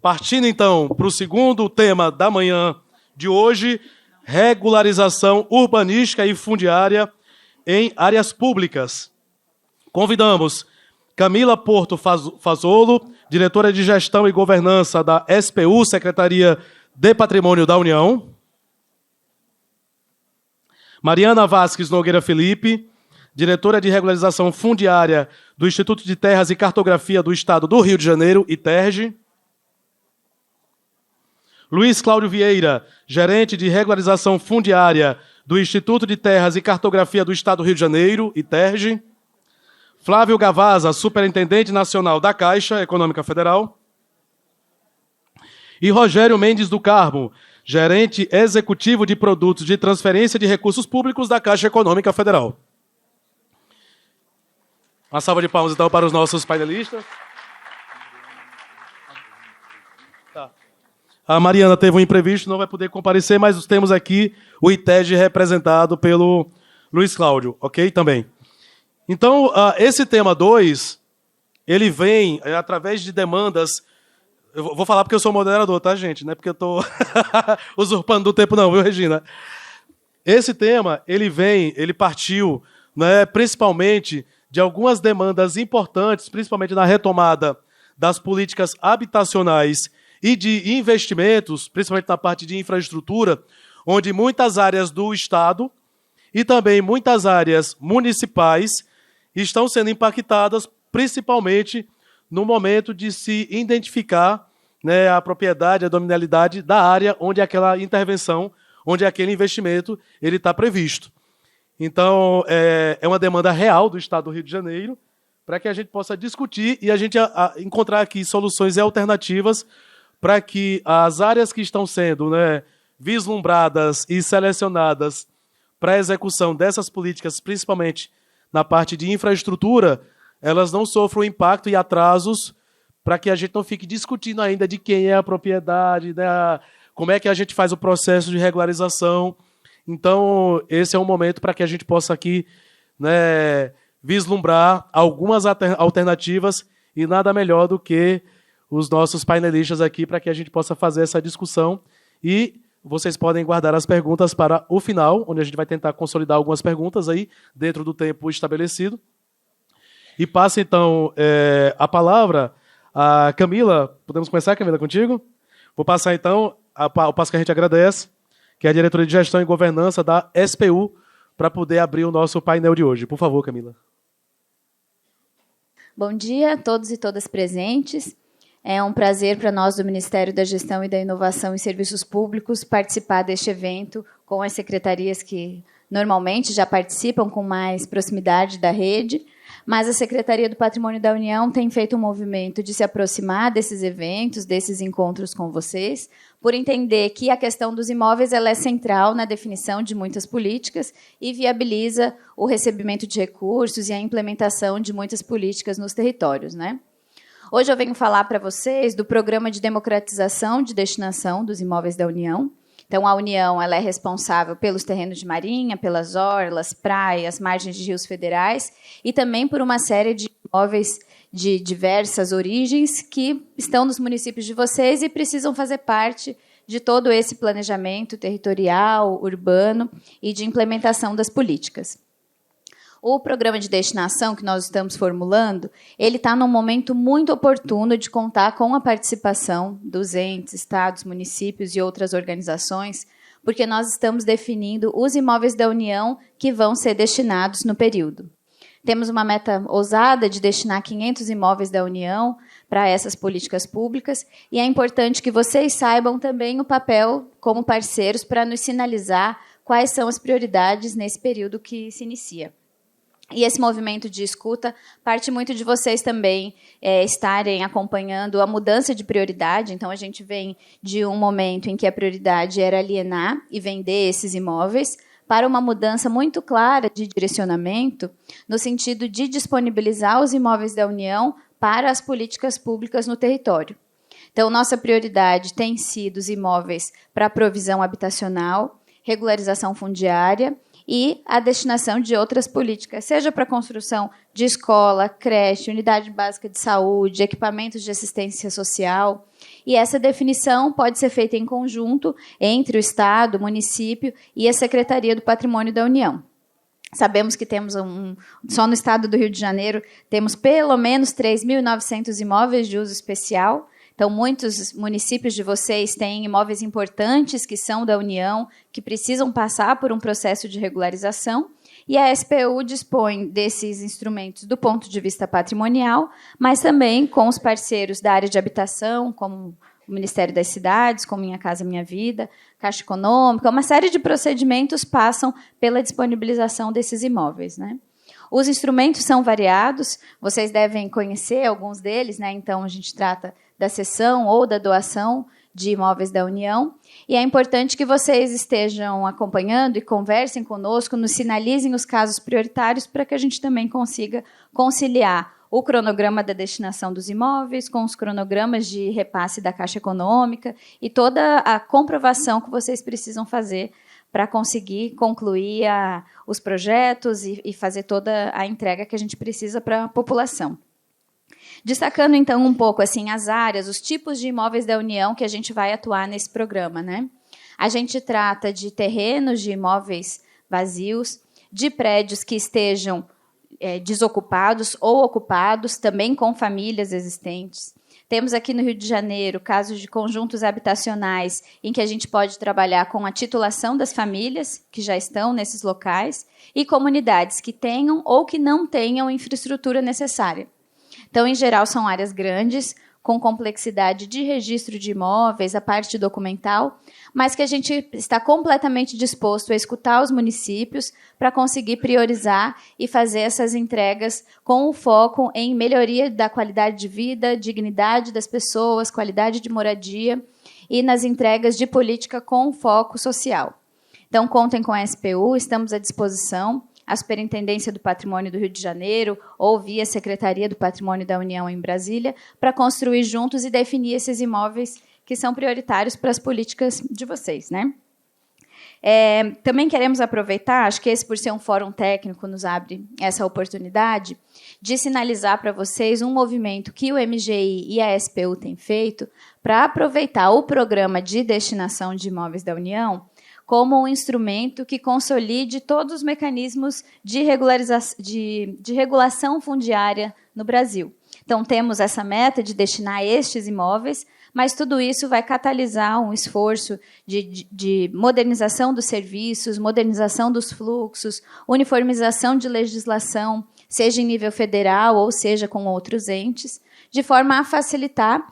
Partindo, então, para o segundo tema da manhã de hoje, regularização urbanística e fundiária em áreas públicas. Convidamos Camila Porto Fazolo, diretora de Gestão e Governança da SPU, Secretaria de Patrimônio da União. Mariana Vasques Nogueira Felipe, diretora de Regularização Fundiária do Instituto de Terras e Cartografia do Estado do Rio de Janeiro, ITERJ. Luiz Cláudio Vieira, gerente de Regularização Fundiária do Instituto de Terras e Cartografia do Estado do Rio de Janeiro, ITERJ. Flávio Gavaza, superintendente nacional da Caixa Econômica Federal. E Rogério Mendes do Carmo, gerente executivo de produtos de transferência de recursos públicos da Caixa Econômica Federal. Uma salva de palmas, então, para os nossos painelistas. Tá. A Mariana teve um imprevisto, não vai poder comparecer, mas temos aqui o ITERJ representado pelo Luiz Cláudio, ok? Também. Então, esse tema 2, ele vem através de demandas. Eu vou falar porque eu sou moderador, tá, gente? Não é porque eu estou usurpando do tempo, não, viu, Regina? Esse tema, ele partiu, né, principalmente de algumas demandas importantes, principalmente na retomada das políticas habitacionais e de investimentos, principalmente na parte de infraestrutura, onde muitas áreas do Estado e também muitas áreas municipais estão sendo impactadas, principalmente no momento de se identificar, né, a propriedade, a dominalidade da área onde aquela intervenção, onde aquele investimento ele está previsto. Então, é uma demanda real do Estado do Rio de Janeiro, para que a gente possa discutir e a gente encontrar aqui soluções e alternativas para que as áreas que estão sendo, né, vislumbradas e selecionadas para a execução dessas políticas, principalmente na parte de infraestrutura, elas não sofram impacto e atrasos, para que a gente não fique discutindo ainda de quem é a propriedade, né, como é que a gente faz o processo de regularização. Então, esse é um momento para que a gente possa aqui, né, vislumbrar algumas alternativas e nada melhor do que os nossos painelistas aqui para que a gente possa fazer essa discussão. E vocês podem guardar as perguntas para o final, onde a gente vai tentar consolidar algumas perguntas aí dentro do tempo estabelecido. E passa, então, a palavra a Camila. Podemos começar, Camila, contigo? Vou passar, então, o passo que a gente agradece, que é a diretora de Gestão e Governança da SPU, para poder abrir o nosso painel de hoje. Por favor, Camila. Bom dia a todos e todas presentes. É um prazer para nós do Ministério da Gestão e da Inovação em Serviços Públicos participar deste evento com as secretarias que normalmente já participam com mais proximidade da rede, mas a Secretaria do Patrimônio da União tem feito um movimento de se aproximar desses eventos, desses encontros com vocês, por entender que a questão dos imóveis ela é central na definição de muitas políticas e viabiliza o recebimento de recursos e a implementação de muitas políticas nos territórios, né? Hoje eu venho falar para vocês do Programa de Democratização de Destinação dos Imóveis da União. Então, a União ela é responsável pelos terrenos de marinha, pelas orlas, praias, margens de rios federais e também por uma série de imóveis de diversas origens que estão nos municípios de vocês e precisam fazer parte de todo esse planejamento territorial, urbano e de implementação das políticas. O programa de destinação que nós estamos formulando, ele está num momento muito oportuno de contar com a participação dos entes, estados, municípios e outras organizações, porque nós estamos definindo os imóveis da União que vão ser destinados no período. Temos uma meta ousada de destinar 500 imóveis da União para essas políticas públicas, e é importante que vocês saibam também o papel como parceiros para nos sinalizar quais são as prioridades nesse período que se inicia. E esse movimento de escuta parte muito de vocês também estarem acompanhando a mudança de prioridade. Então, a gente vem de um momento em que a prioridade era alienar e vender esses imóveis para uma mudança muito clara de direcionamento no sentido de disponibilizar os imóveis da União para as políticas públicas no território. Então, nossa prioridade tem sido os imóveis para provisão habitacional, regularização fundiária e a destinação de outras políticas, seja para a construção de escola, creche, unidade básica de saúde, equipamentos de assistência social. e essa definição pode ser feita em conjunto entre o Estado, o município e a Secretaria do Patrimônio da União. Sabemos que temos só no estado do Rio de Janeiro, temos pelo menos 3.900 imóveis de uso especial. Então, muitos municípios de vocês têm imóveis importantes que são da União, que precisam passar por um processo de regularização. E a SPU dispõe desses instrumentos do ponto de vista patrimonial, mas também com os parceiros da área de habitação, como o Ministério das Cidades, como Minha Casa Minha Vida, Caixa Econômica, uma série de procedimentos passam pela disponibilização desses imóveis, né? Os instrumentos são variados, vocês devem conhecer alguns deles, né? Então, a gente trata da cessão ou da doação de imóveis da União, e é importante que vocês estejam acompanhando e conversem conosco, nos sinalizem os casos prioritários para que a gente também consiga conciliar o cronograma da destinação dos imóveis com os cronogramas de repasse da Caixa Econômica e toda a comprovação que vocês precisam fazer para conseguir concluir os projetos e fazer toda a entrega que a gente precisa para a população. Destacando, então, um pouco assim, as áreas, os tipos de imóveis da União que a gente vai atuar nesse programa, né? A gente trata de terrenos, de imóveis vazios, de prédios que estejam desocupados ou ocupados, também com famílias existentes. Temos aqui no Rio de Janeiro casos de conjuntos habitacionais em que a gente pode trabalhar com a titulação das famílias que já estão nesses locais e comunidades que tenham ou que não tenham infraestrutura necessária. Então, em geral, são áreas grandes, com complexidade de registro de imóveis, a parte documental, mas que a gente está completamente disposto a escutar os municípios para conseguir priorizar e fazer essas entregas com o foco em melhoria da qualidade de vida, dignidade das pessoas, qualidade de moradia e nas entregas de política com foco social. Então, contem com a SPU, estamos à disposição. A Superintendência do Patrimônio do Rio de Janeiro ou via Secretaria do Patrimônio da União em Brasília, para construir juntos e definir esses imóveis que são prioritários para as políticas de vocês, né? Também queremos aproveitar, acho que esse, por ser um fórum técnico, nos abre essa oportunidade de sinalizar para vocês um movimento que o MGI e a SPU têm feito para aproveitar o programa de destinação de imóveis da União como um instrumento que consolide todos os mecanismos de regulação fundiária no Brasil. Então, temos essa meta de destinar estes imóveis, mas tudo isso vai catalisar um esforço de modernização dos serviços, modernização dos fluxos, uniformização de legislação, seja em nível federal ou seja com outros entes, de forma a facilitar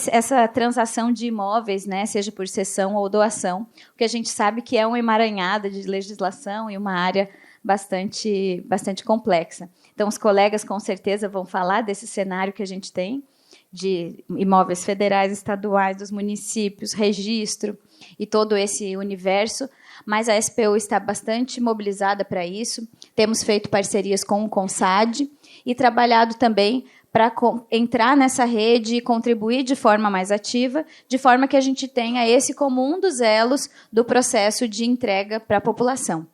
essa transação de imóveis, né, seja por cessão ou doação, porque a gente sabe que é uma emaranhada de legislação e uma área bastante complexa. Então, os colegas, com certeza, vão falar desse cenário que a gente tem, de imóveis federais, estaduais, dos municípios, registro e todo esse universo, mas a SPU está bastante mobilizada para isso. Temos feito parcerias com o CONSAD e trabalhado também para entrar nessa rede e contribuir de forma mais ativa, de forma que a gente tenha esse como um dos elos do processo de entrega para a população.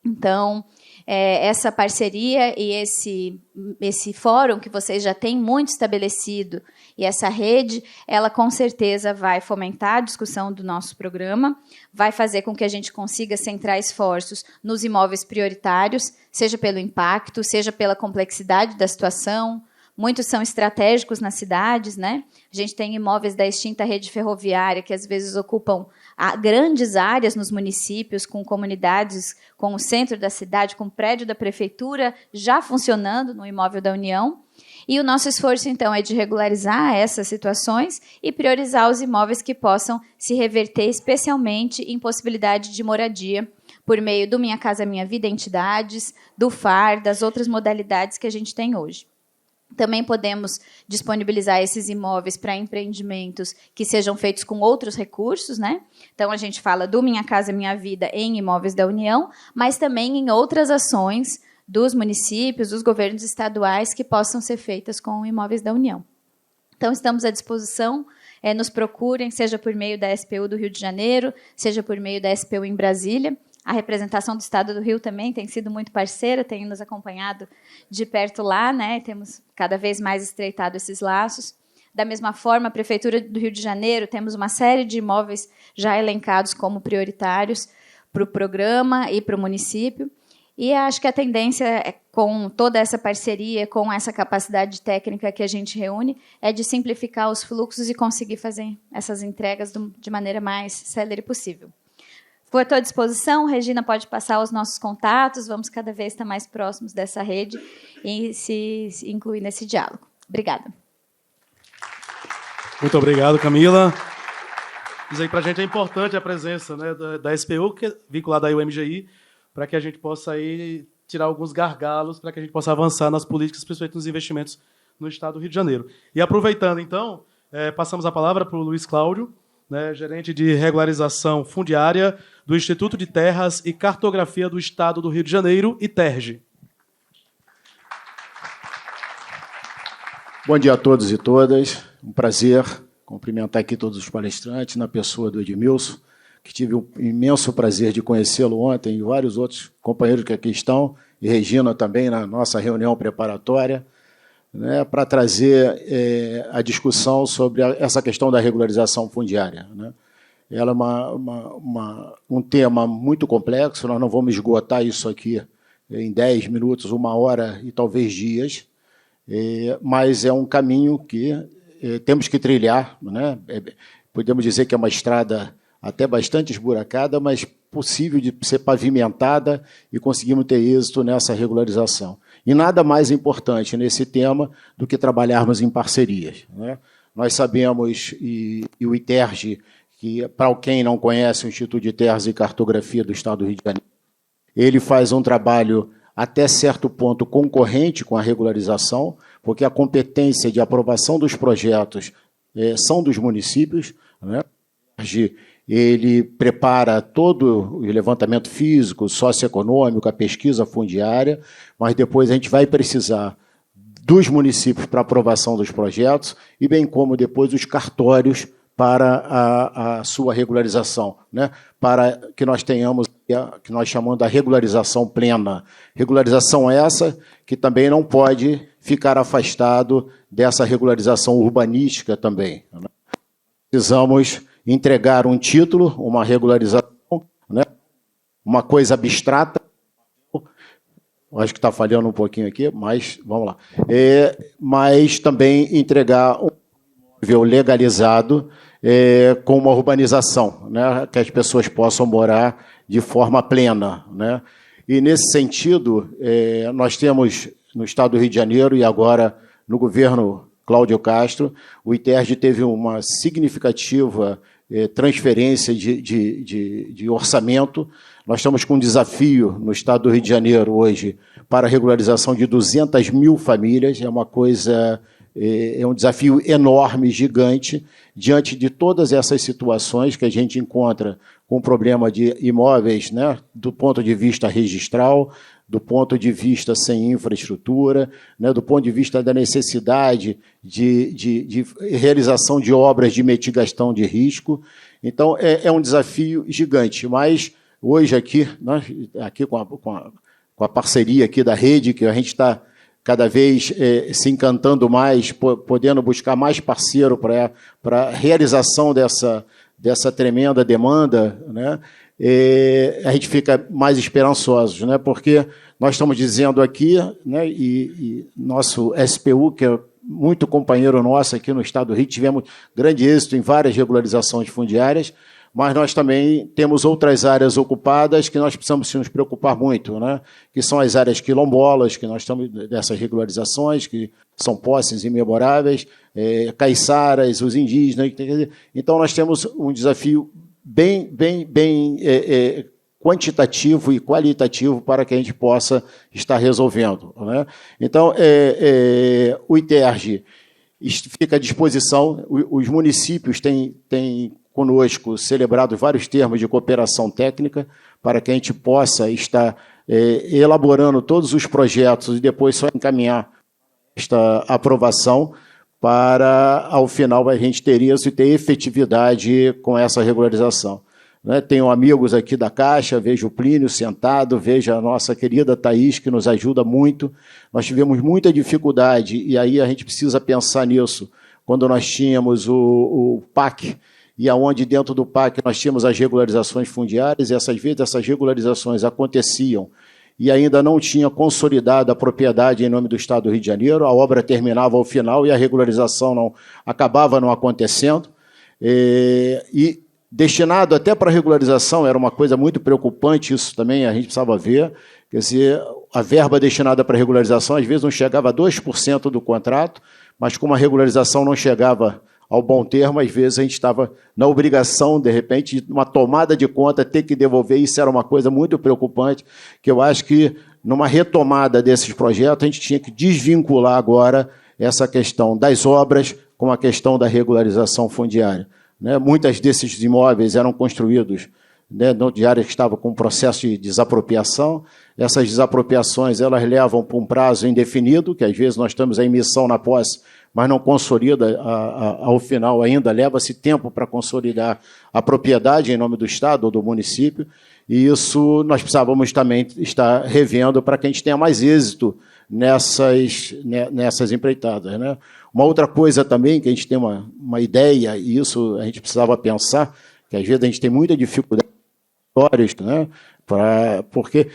Então, essa parceria e esse fórum que vocês já têm muito estabelecido e essa rede, ela com certeza vai fomentar a discussão do nosso programa, vai fazer com que a gente consiga centrar esforços nos imóveis prioritários, seja pelo impacto, seja pela complexidade da situação. Muitos são estratégicos nas cidades, né? A gente tem imóveis da extinta rede ferroviária que às vezes ocupam grandes áreas nos municípios, com comunidades, com o centro da cidade, com o prédio da prefeitura já funcionando no imóvel da União. E o nosso esforço, então, é de regularizar essas situações e priorizar os imóveis que possam se reverter especialmente em possibilidade de moradia por meio do Minha Casa Minha Vida, entidades, do FAR, das outras modalidades que a gente tem hoje. Também podemos disponibilizar esses imóveis para empreendimentos que sejam feitos com outros recursos, né? Então, a gente fala do Minha Casa Minha Vida em imóveis da União, mas também em outras ações dos municípios, dos governos estaduais que possam ser feitas com imóveis da União. Então, estamos à disposição, nos procurem, seja por meio da SPU do Rio de Janeiro, seja por meio da SPU em Brasília. A representação do Estado do Rio também tem sido muito parceira, tem nos acompanhado de perto lá, né? Temos cada vez mais estreitado esses laços. Da mesma forma, a Prefeitura do Rio de Janeiro, temos uma série de imóveis já elencados como prioritários para o programa e para o município. E acho que a tendência, com toda essa parceria, com essa capacidade técnica que a gente reúne, é de simplificar os fluxos e conseguir fazer essas entregas de maneira mais célere possível. Estou à tua disposição, Regina pode passar os nossos contatos, vamos cada vez estar mais próximos dessa rede e se incluir nesse diálogo. Obrigada. Muito obrigado, Camila. Diz aí para a gente é importante a presença, né, da SPU, que é vinculada aí ao MGI, para que a gente possa aí tirar alguns gargalos, para que a gente possa avançar nas políticas, principalmente nos investimentos no Estado do Rio de Janeiro. E aproveitando, então, passamos a palavra para o Luiz Cláudio, né, gerente de regularização fundiária do Instituto de Terras e Cartografia do Estado do Rio de Janeiro, ITERJ. Bom dia a todos e todas. Um prazer cumprimentar aqui todos os palestrantes, na pessoa do Edmilson, que tive o imenso prazer de conhecê-lo ontem, e vários outros companheiros que aqui estão, e Regina também na nossa reunião preparatória, né, para trazer a discussão sobre essa questão da regularização fundiária, né? Ela é um tema muito complexo, nós não vamos esgotar isso aqui em 10 minutos, 1 hora e talvez dias, mas é um caminho que temos que trilhar, né? Podemos dizer que é uma estrada até bastante esburacada, mas possível de ser pavimentada e conseguimos ter êxito nessa regularização. E nada mais importante nesse tema do que trabalharmos em parcerias, né? Nós sabemos, e o ITERJ, que, para quem não conhece, o Instituto de Terras e Cartografia do Estado do Rio de Janeiro, ele faz um trabalho até certo ponto concorrente com a regularização, porque a competência de aprovação dos projetos são dos municípios, né? Ele prepara todo o levantamento físico, socioeconômico, a pesquisa fundiária, mas depois a gente vai precisar dos municípios para aprovação dos projetos e bem como depois os cartórios para a sua regularização, né? Para que nós tenhamos o que nós chamamos da regularização plena. Regularização essa que também não pode ficar afastado dessa regularização urbanística também, né? Precisamos entregar um título, uma regularização, né? Uma coisa abstrata. Acho que está falhando um pouquinho aqui, mas vamos lá. Mas também entregar um imóvel legalizado com uma urbanização, né? Que as pessoas possam morar de forma plena, né? E, nesse sentido, nós temos no Estado do Rio de Janeiro e agora no governo Cláudio Castro, o ITERJ teve uma significativa transferência de orçamento. Nós estamos com um desafio no Estado do Rio de Janeiro hoje para a regularização de 200 mil famílias. É uma coisa, é um desafio enorme, gigante, diante de todas essas situações que a gente encontra com o problema de imóveis, né, do ponto de vista registral, do ponto de vista sem infraestrutura, né, do ponto de vista da necessidade de realização de obras de mitigação de risco. Então, é um desafio gigante. Mas, hoje, aqui, né, aqui com a parceria aqui da rede, que a gente está cada vez se encantando mais, podendo buscar mais parceiro para a realização dessa tremenda demanda, né? A gente fica mais esperançosos, né? Porque nós estamos dizendo aqui, né, e nosso SPU, que é muito companheiro nosso aqui no Estado do Rio, tivemos grande êxito em várias regularizações fundiárias, mas nós também temos outras áreas ocupadas que nós precisamos nos preocupar muito, né? Que são as áreas quilombolas, que nós estamos dessas regularizações, que são posses imemoráveis, caiçaras, os indígenas. Então, nós temos um desafio bem quantitativo e qualitativo para que a gente possa estar resolvendo, né? Então, o ITERJ fica à disposição, os municípios têm conosco celebrado vários termos de cooperação técnica para que a gente possa estar elaborando todos os projetos e depois só encaminhar esta aprovação para, ao final, a gente ter isso e ter efetividade com essa regularização, né? Tenho amigos aqui da Caixa, vejo o Plínio sentado, vejo a nossa querida Thaís, que nos ajuda muito. Nós tivemos muita dificuldade, e aí a gente precisa pensar nisso, quando nós tínhamos o PAC, e aonde dentro do PAC nós tínhamos as regularizações fundiárias, e essas regularizações aconteciam e ainda não tinha consolidado a propriedade em nome do Estado do Rio de Janeiro, a obra terminava ao final e a regularização acabava não acontecendo. E destinado até para regularização, era uma coisa muito preocupante, isso também a gente precisava ver, quer dizer, a verba destinada para regularização às vezes não chegava a 2% do contrato, mas como a regularização não chegava ao bom termo, às vezes a gente estava na obrigação, de repente, de uma tomada de conta, ter que devolver. Isso era uma coisa muito preocupante, que eu acho que, numa retomada desses projetos, a gente tinha que desvincular agora essa questão das obras com a questão da regularização fundiária. Muitos desses imóveis eram construídos de áreas que estavam com processo de desapropriação. Essas desapropriações elas levam para um prazo indefinido, que às vezes nós estamos em emissão na posse, mas não consolida ao final ainda, leva-se tempo para consolidar a propriedade em nome do Estado ou do município, e isso nós precisávamos também estar revendo para que a gente tenha mais êxito nessas empreitadas. Uma outra coisa também, que a gente tem uma ideia, e isso a gente precisava pensar, que às vezes a gente tem muita dificuldade porque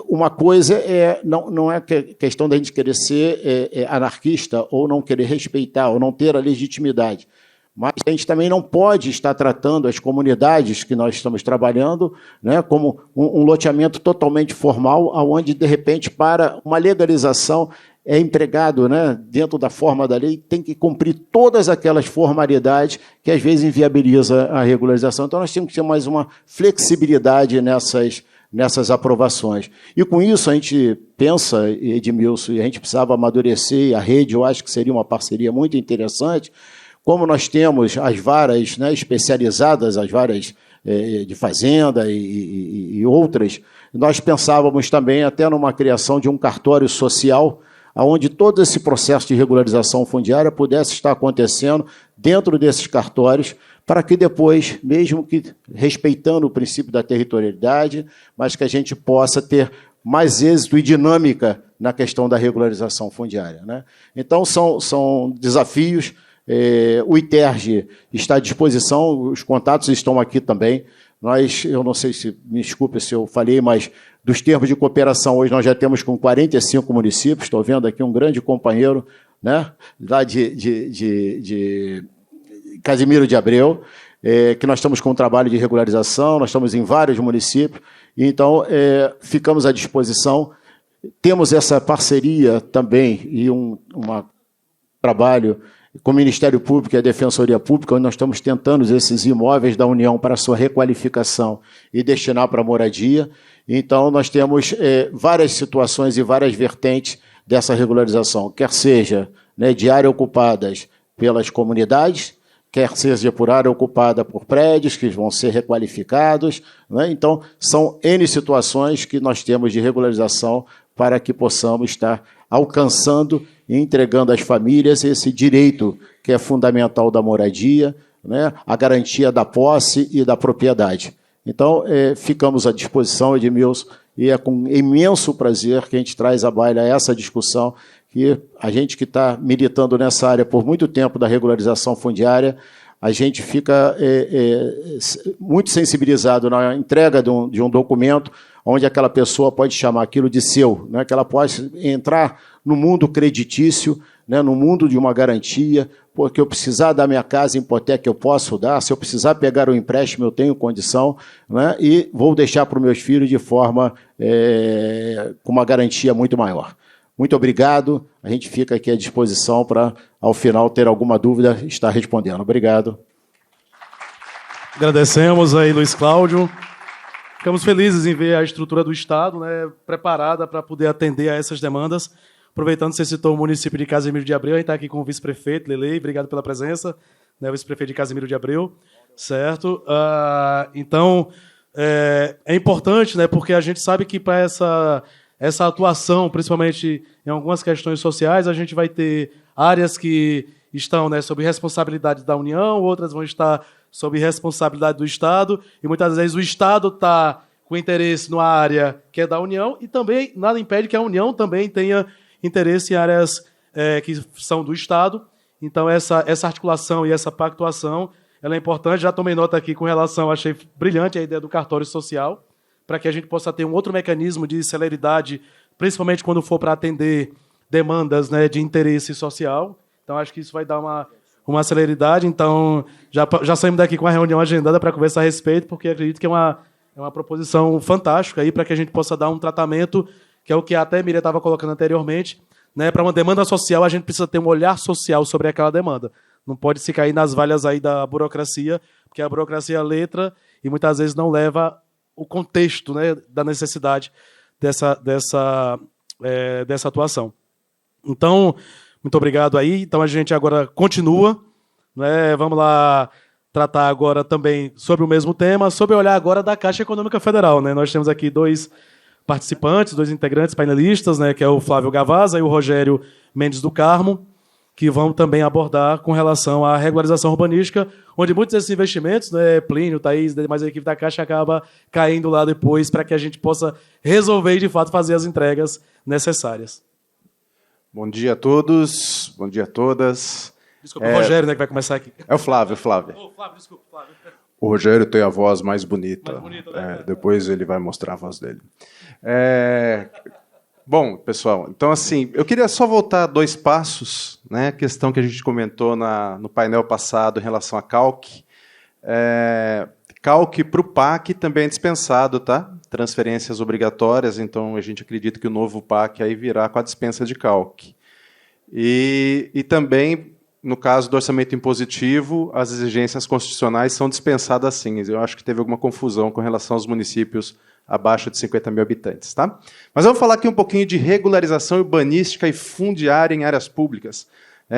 uma coisa não é questão da gente querer ser anarquista ou não querer respeitar ou não ter a legitimidade, mas a gente também não pode estar tratando as comunidades que nós estamos trabalhando como um loteamento totalmente formal, onde, de repente, para uma legalização é empregado dentro da forma da lei, tem que cumprir todas aquelas formalidades que, às vezes, inviabiliza a regularização. Então, nós temos que ter mais uma flexibilidade nessas aprovações. E, com isso, a gente pensa, Edmilson, e a gente precisava amadurecer, e a rede, eu acho que seria uma parceria muito interessante, como nós temos as varas especializadas, as varas de fazenda e outras, nós pensávamos também até numa criação de um cartório social, onde todo esse processo de regularização fundiária pudesse estar acontecendo dentro desses cartórios, para que depois, mesmo que respeitando o princípio da territorialidade, mas que a gente possa ter mais êxito e dinâmica na questão da regularização fundiária. Então, são desafios. O ITERJ está à disposição, os contatos estão aqui também. Eu não sei se, me desculpe se eu falei, mas dos termos de cooperação, hoje nós já temos com 45 municípios, estou vendo aqui um grande companheiro, lá de Casimiro de Abreu, que nós estamos com um trabalho de regularização, nós estamos em vários municípios, então ficamos à disposição. Temos essa parceria também e um trabalho com o Ministério Público e a Defensoria Pública, onde nós estamos tentando esses imóveis da União para sua requalificação e destinar para moradia. Então, nós temos várias situações e várias vertentes dessa regularização, quer seja de áreas ocupadas pelas comunidades, quer seja por área ocupada por prédios que vão ser requalificados. Então, são N situações que nós temos de regularização para que possamos estar alcançando e entregando às famílias esse direito que é fundamental da moradia, a garantia da posse e da propriedade. Então, ficamos à disposição, Edmilson, e é com imenso prazer que a gente traz à baila essa discussão, que a gente que está militando nessa área por muito tempo da regularização fundiária, a gente fica muito sensibilizado na entrega de um documento onde aquela pessoa pode chamar aquilo de seu, que ela pode entrar no mundo creditício, no mundo de uma garantia, porque eu precisar dar minha casa em hipoteca, eu posso dar, se eu precisar pegar um empréstimo, eu tenho condição, e vou deixar para os meus filhos de forma com uma garantia muito maior. Muito obrigado, a gente fica aqui à disposição para, ao final, ter alguma dúvida, estar respondendo. Obrigado. Agradecemos aí, Luiz Cláudio. Ficamos felizes em ver a estrutura do Estado preparada para poder atender a essas demandas. Aproveitando que você citou o município de Casimiro de Abreu, a gente está aqui com o vice-prefeito, Lelei, obrigado pela presença, o vice-prefeito de Casimiro de Abreu, certo? Então, é importante, porque a gente sabe que para essa atuação, principalmente em algumas questões sociais, a gente vai ter áreas que estão sob responsabilidade da União, outras vão estar sob responsabilidade do Estado, e muitas vezes o Estado está com interesse numa área que é da União, e também nada impede que a União também tenha interesse em áreas que são do Estado. Então, essa articulação e essa pactuação, ela é importante. Já tomei nota aqui com relação, achei brilhante a ideia do cartório social, para que a gente possa ter um outro mecanismo de celeridade, principalmente quando for para atender demandas, né, de interesse social. Então, acho que isso vai dar uma celeridade. Então, já saímos daqui com a reunião agendada para conversar a respeito, porque acredito que é uma proposição fantástica para que a gente possa dar um tratamento, que é o que até a Miriam estava colocando anteriormente, né, para uma demanda social, a gente precisa ter um olhar social sobre aquela demanda. Não pode se cair nas valhas aí da burocracia, porque a burocracia é letra e muitas vezes não leva o contexto, né, da necessidade dessa atuação. Então, muito obrigado aí. Então, a gente agora continua, né? Vamos lá tratar agora também sobre o mesmo tema, sobre o olhar agora da Caixa Econômica Federal, né? Nós temos aqui 2 participantes, 2 integrantes painelistas, né? Que é o Flávio Gavazza e o Rogério Mendes do Carmo, que vão também abordar com relação à regularização urbanística, onde muitos desses investimentos, né, Plínio, Thaís, mais a equipe da Caixa, acaba caindo lá depois para que a gente possa resolver e, de fato, fazer as entregas necessárias. Bom dia a todos, bom dia a todas. Desculpa, o Rogério, né, que vai começar aqui. É o Flávio. Oh, Flávio, desculpa, Flávio. O Rogério tem a voz mais bonita. Mais bonita, né? Depois ele vai mostrar a voz dele. Bom, pessoal, então assim, eu queria só voltar 2 passos, né, a questão que a gente comentou no painel passado em relação a CALC. CALC para o PAC também é dispensado, tá? Transferências obrigatórias, então a gente acredita que o novo PAC aí virá com a dispensa de CALC. E também, no caso do orçamento impositivo, as exigências constitucionais são dispensadas sim. Eu acho que teve alguma confusão com relação aos municípios abaixo de 50 mil habitantes. Tá? Mas vamos falar aqui um pouquinho de regularização urbanística e fundiária em áreas públicas,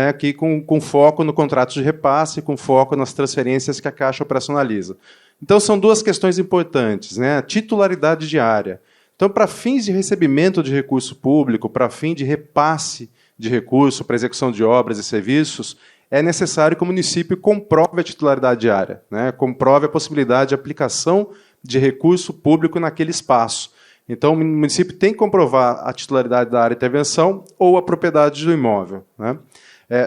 aqui com foco no contrato de repasse, com foco nas transferências que a Caixa operacionaliza. Então, são 2 questões importantes, né? A titularidade de área. Então, para fins de recebimento de recurso público, para fim de repasse de recurso para execução de obras e serviços, é necessário que o município comprove a titularidade de área, né? Comprove a possibilidade de aplicação de recurso público naquele espaço. Então, o município tem que comprovar a titularidade da área de intervenção ou a propriedade do imóvel, né?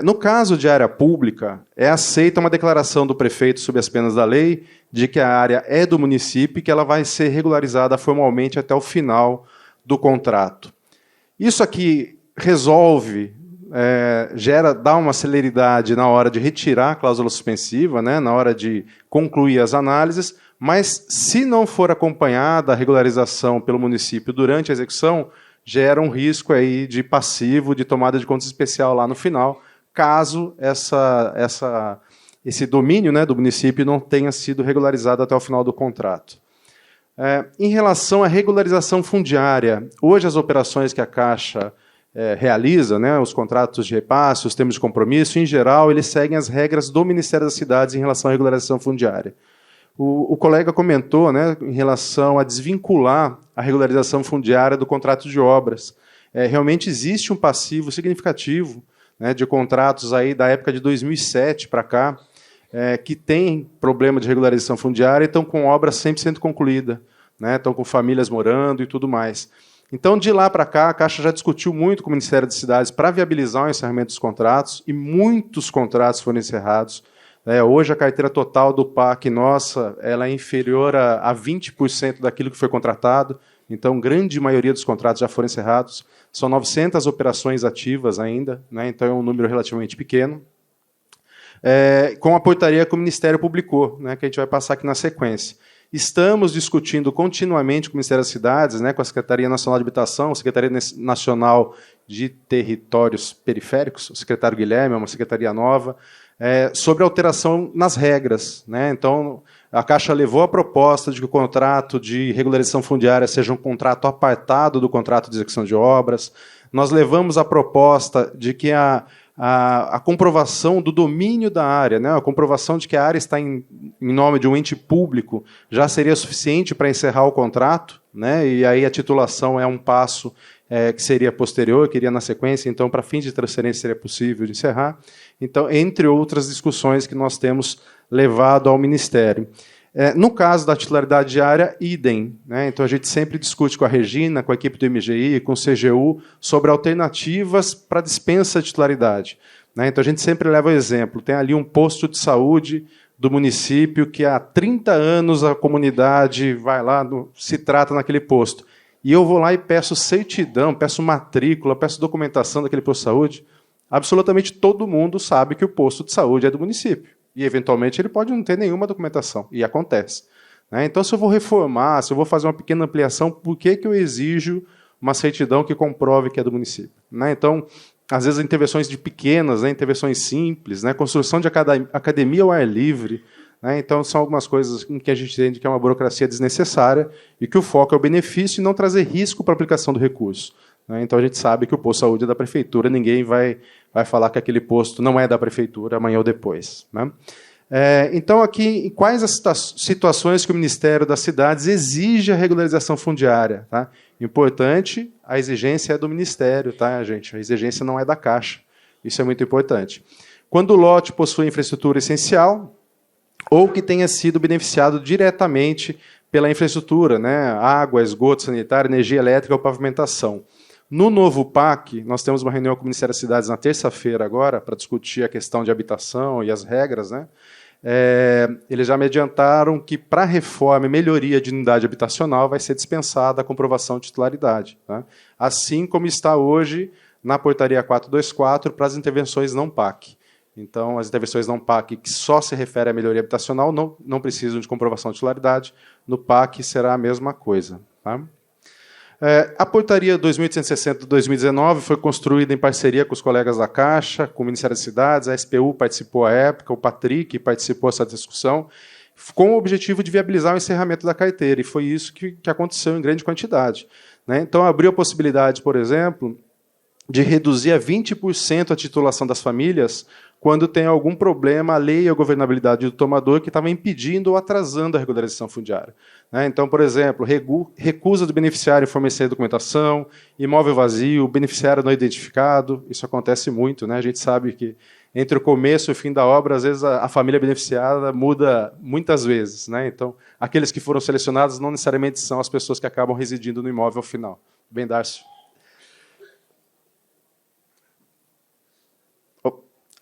No caso de área pública, é aceita uma declaração do prefeito sob as penas da lei de que a área é do município e que ela vai ser regularizada formalmente até o final do contrato. Isso aqui resolve, dá uma celeridade na hora de retirar a cláusula suspensiva, né, na hora de concluir as análises, mas, se não for acompanhada a regularização pelo município durante a execução, gera um risco aí de passivo, de tomada de contas especial lá no final, caso esse domínio, né, do município não tenha sido regularizado até o final do contrato. Em relação à regularização fundiária, hoje as operações que a Caixa realiza, né, os contratos de repasse, os termos de compromisso, em geral, eles seguem as regras do Ministério das Cidades em relação à regularização fundiária. O colega comentou, né, em relação a desvincular a regularização fundiária do contrato de obras. Realmente existe um passivo significativo, né, de contratos aí da época de 2007 para cá, que tem problema de regularização fundiária e estão com obra 100% concluída, né, estão com famílias morando e tudo mais. Então, de lá para cá, a Caixa já discutiu muito com o Ministério das Cidades para viabilizar o encerramento dos contratos, e muitos contratos foram encerrados. Hoje, a carteira total do PAC nossa ela é inferior a 20% daquilo que foi contratado, então, grande maioria dos contratos já foram encerrados. São 900 operações ativas ainda, né, então é um número relativamente pequeno. Com a portaria que o Ministério publicou, né, que a gente vai passar aqui na sequência. Estamos discutindo continuamente com o Ministério das Cidades, né, com a Secretaria Nacional de Habitação, a Secretaria Nacional de Territórios Periféricos, o secretário Guilherme, é uma secretaria nova, sobre alteração nas regras, né? Então, a Caixa levou a proposta de que o contrato de regularização fundiária seja um contrato apartado do contrato de execução de obras. Nós levamos a proposta de que a comprovação do domínio da área, né, a comprovação de que a área está em nome de um ente público, já seria suficiente para encerrar o contrato, né, e aí a titulação é um passo que seria posterior, que iria na sequência, então, para fins de transferência seria possível de encerrar. Então, entre outras discussões que nós temos levado ao Ministério. No caso da titularidade de área, idem, né? Então, a gente sempre discute com a Regina, com a equipe do MGI, com o CGU, sobre alternativas para dispensa de titularidade. né? Então, a gente sempre leva o exemplo. Tem ali um posto de saúde do município que há 30 anos a comunidade vai lá, se trata naquele posto. E eu vou lá e peço certidão, peço matrícula, peço documentação daquele posto de saúde. Absolutamente todo mundo sabe que o posto de saúde é do município. E, eventualmente, ele pode não ter nenhuma documentação. E acontece. Então, se eu vou reformar, se eu vou fazer uma pequena ampliação, por que eu exijo uma certidão que comprove que é do município? Então, às vezes, intervenções de pequenas, intervenções simples, construção de academia ao ar livre. Então, são algumas coisas em que a gente entende que é uma burocracia desnecessária e que o foco é o benefício e não trazer risco para a aplicação do recurso. Então, a gente sabe que o posto de saúde é da prefeitura, ninguém vai falar que aquele posto não é da prefeitura amanhã ou depois. Então, aqui, quais as situações que o Ministério das Cidades exige a regularização fundiária? Importante, a exigência é do Ministério, gente? A exigência não é da Caixa. Isso é muito importante. Quando o lote possui infraestrutura essencial ou que tenha sido beneficiado diretamente pela infraestrutura, água, esgoto sanitário, energia elétrica ou pavimentação. No novo PAC, nós temos uma reunião com o Ministério das Cidades na terça-feira agora, para discutir a questão de habitação e as regras. Eles já me adiantaram que, para a reforma e melhoria de unidade habitacional, vai ser dispensada a comprovação de titularidade. Assim como está hoje na portaria 424 para as intervenções não PAC. Então, as intervenções não PAC, que só se refere à melhoria habitacional, não precisam de comprovação de titularidade. No PAC será a mesma coisa. A portaria 2860 de 2019 foi construída em parceria com os colegas da Caixa, com o Ministério das Cidades, a SPU participou à época, o Patrick participou dessa discussão, com o objetivo de viabilizar o encerramento da carteira, e foi isso que aconteceu em grande quantidade. Então, abriu a possibilidade, por exemplo, de reduzir a 20% a titulação das famílias quando tem algum problema, a lei e a governabilidade do tomador que estava impedindo ou atrasando a regularização fundiária. Então, por exemplo, recusa do beneficiário em fornecer documentação, imóvel vazio, beneficiário não identificado, isso acontece muito. A gente sabe que entre o começo e o fim da obra, às vezes a família beneficiada muda muitas vezes. Então, aqueles que foram selecionados não necessariamente são as pessoas que acabam residindo no imóvel ao final. Bem, Darcio.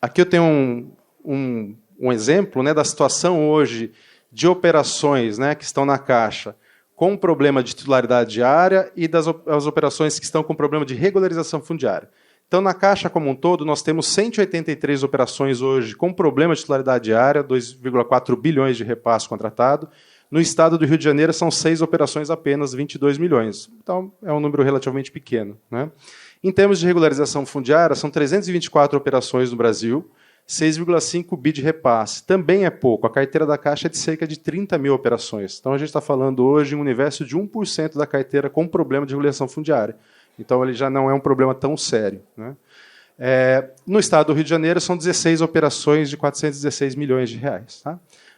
Aqui eu tenho um exemplo da situação hoje de operações que estão na Caixa com problema de titularidade diária e das operações que estão com problema de regularização fundiária. Então, na Caixa como um todo, nós temos 183 operações hoje com problema de titularidade diária, 2,4 bilhões de repasse contratado. No estado do Rio de Janeiro, são 6 operações apenas, 22 milhões. Então, é um número relativamente pequeno. Em termos de regularização fundiária, são 324 operações no Brasil, 6,5 bi de repasse. Também é pouco. A carteira da Caixa é de cerca de 30 mil operações. Então, a gente está falando hoje em um universo de 1% da carteira com problema de regulação fundiária. Então, ele já não é um problema tão sério. No estado do Rio de Janeiro, são 16 operações de 416 milhões de reais.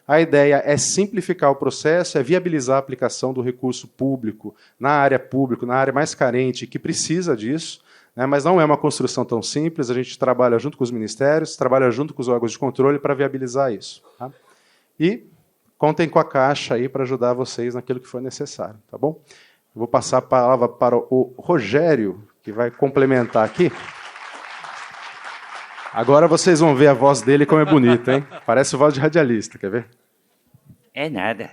A ideia é simplificar o processo, é viabilizar a aplicação do recurso público, na área mais carente, que precisa disso, mas não é uma construção tão simples. A gente trabalha junto com os ministérios, trabalha junto com os órgãos de controle para viabilizar isso. E contem com a Caixa aí para ajudar vocês naquilo que for necessário. Tá bom? Eu vou passar a palavra para o Rogério, que vai complementar aqui. Agora vocês vão ver a voz dele como é bonita, hein? Parece voz de radialista, quer ver? É nada.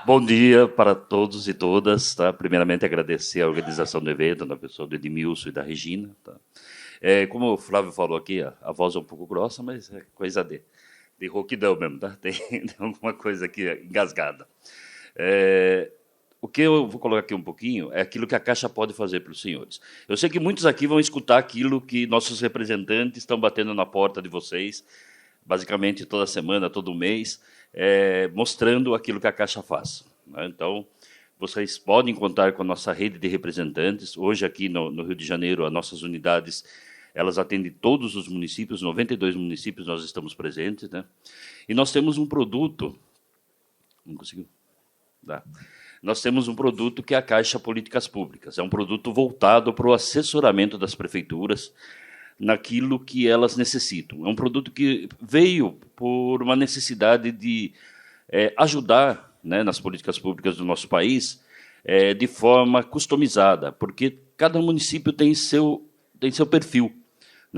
Bom dia para todos e todas. Primeiramente, agradecer a organização do evento, na pessoa do Edmilson e da Regina. Como o Flávio falou aqui, a voz é um pouco grossa, mas é coisa de rouquidão mesmo. Tem alguma coisa aqui engasgada. O que eu vou colocar aqui um pouquinho é aquilo que a Caixa pode fazer para os senhores. Eu sei que muitos aqui vão escutar aquilo que nossos representantes estão batendo na porta de vocês, basicamente toda semana, todo mês, mostrando aquilo que a Caixa faz. Então, vocês podem contar com a nossa rede de representantes. Hoje, aqui no Rio de Janeiro, as nossas unidades, elas atendem todos os municípios, 92 municípios nós estamos presentes. E nós temos um produto... Não conseguiu? Dá. Nós temos um produto que é a Caixa Políticas Públicas. É um produto voltado para o assessoramento das prefeituras naquilo que elas necessitam. É um produto que veio por uma necessidade de ajudar nas políticas públicas do nosso país de forma customizada, porque cada município tem seu perfil.